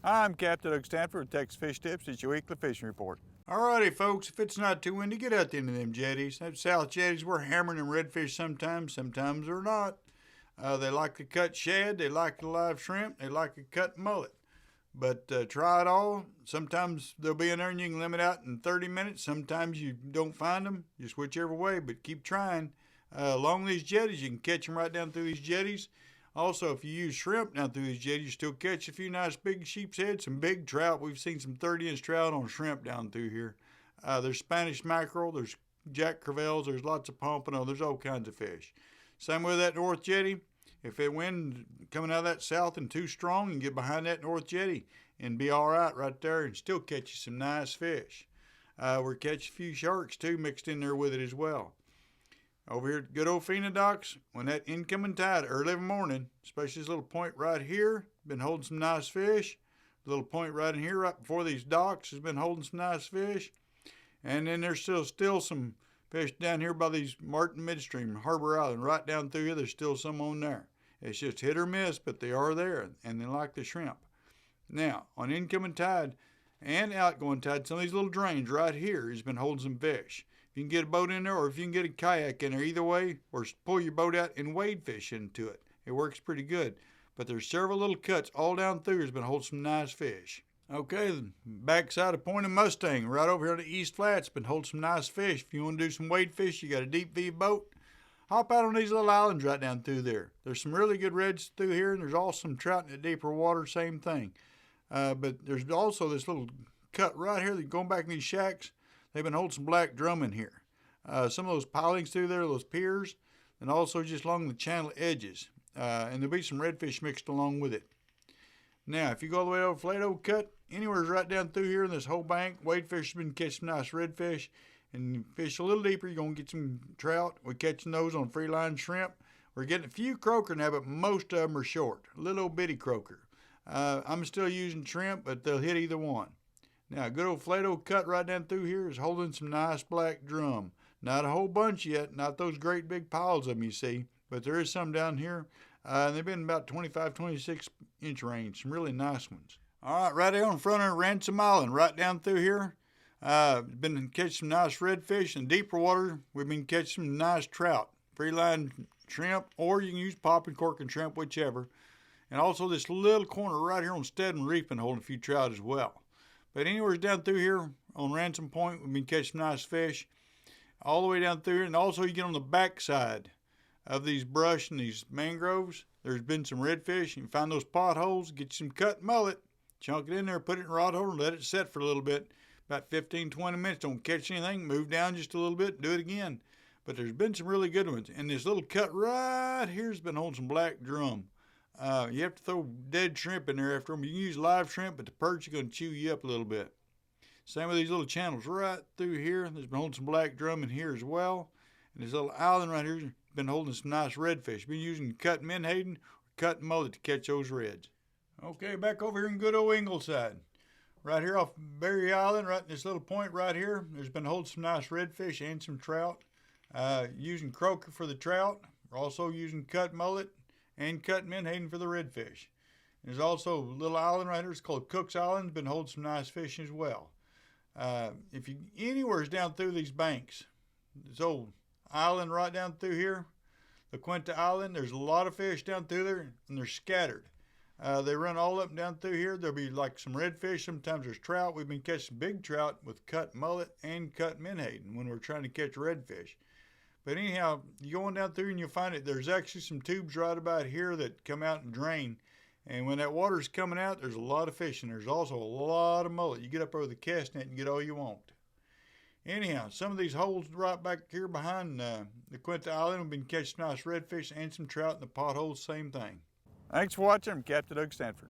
I'm Captain Doug Stanford with Texas Fish Tips. It's your weekly fishing report. Alrighty, folks, if it's not too windy, get out the end of them jetties. Them south jetties, we're hammering them redfish sometimes they're not. They like to cut shad, they like to live shrimp, they like to cut mullet. But try it all. Sometimes they'll be in there and you can limit out in 30 minutes. Sometimes you don't find them, just whichever way, but keep trying. Along these jetties, you can catch them right down through these jetties. Also, if you use shrimp down through these jetties, you still catch a few nice big sheep's head, some big trout. We've seen some 30-inch trout on shrimp down through here. There's Spanish mackerel, there's jack crevalles, there's lots of pompano, there's all kinds of fish. Same with that north jetty. If the wind coming out of that south and too strong, you can get behind that north jetty and be all right there and still catch you some nice fish. We're catching a few sharks too mixed in there with it as well. Over here at good old Fina docks, when that incoming tide early in the morning, especially this little point right here, been holding some nice fish. The little point right in here, right before these docks, has been holding some nice fish. And then there's still some fish down here by these Martin Midstream, Harbor Island, right down through here. There's still some on there. It's just hit or miss, but they are there, and they like the shrimp. Now, on incoming tide and outgoing tide, some of these little drains right here has been holding some fish. If you can get a boat in there, or if you can get a kayak in there, either way, or pull your boat out and wade fish into it. It works pretty good. But there's several little cuts all down through has been holding some nice fish. Okay, the backside of Point of Mustang, right over here on the East Flats, been holding some nice fish. If you want to do some wade fish, you got a deep V boat, hop out on these little islands right down through there. There's some really good reds through here, and there's also some trout in the deeper water, same thing. But there's also this little cut right here that going back in these shacks. They've been holding some black drum in here. Some of those pilings through there, those piers, and also just along the channel edges. And there'll be some redfish mixed along with it. Now, if you go all the way over Flato Cut, anywhere's right down through here in this whole bank, wadefish has been catching nice redfish. And you fish a little deeper, you're going to get some trout. We're catching those on free line shrimp. We're getting a few croaker now, but most of them are short. A little old bitty croaker. I'm still using shrimp, but they'll hit either one. Now, good old Flato Cut right down through here is holding some nice black drum. Not a whole bunch yet, not those great big piles of them you see, but there is some down here. And they've been about 25, 26 inch range, some really nice ones. All right, right there in front of Ransom Island, right down through here. Been catching some nice redfish. In deeper water, we've been catching some nice trout, free line shrimp, or you can use popping cork and shrimp, whichever. And also this little corner right here on Stedman Reef been holding a few trout as well. But anywhere down through here on Ransom Point, we've been catching nice fish all the way down through here. And also you get on the backside of these brush and these mangroves, there's been some redfish. You can find those potholes, get you some cut mullet, chunk it in there, put it in a rod holder, and let it set for a little bit. About 15, 20 minutes, don't catch anything, move down just a little bit, do it again. But there's been some really good ones. And this little cut right here has been holding some black drum. You have to throw dead shrimp in there after them. You can use live shrimp, but the perch are going to chew you up a little bit. Same with these little channels right through here. There's been holding some black drum in here as well. And this little island right here has been holding some nice redfish. Been using cut menhaden or cut mullet to catch those reds. Okay, back over here in good old Ingleside. Right here off Berry Island, right in this little point right here, there's been holding some nice redfish and some trout. Using croaker for the trout. We're also using cut mullet and cut menhaden for the redfish. There's also a little island right here. It's called Cook's Island. Been holding some nice fish as well. If you anywhere's down through these banks, this old island right down through here, La Quinta Island, there's a lot of fish down through there, and they're scattered. They run all up and down through here. There'll be like some redfish. Sometimes there's trout. We've been catching big trout with cut mullet and cut menhaden when we're trying to catch redfish. But anyhow, you go on down through and you'll find it. There's actually some tubes right about here that come out and drain. And when that water's coming out, there's a lot of fish, and there's also a lot of mullet. You get up over the cast net and get all you want. Anyhow, some of these holes right back here behind the Quinta Island have been catching nice redfish and some trout in the potholes, same thing. Thanks for watching. I'm Captain Doug Stanford.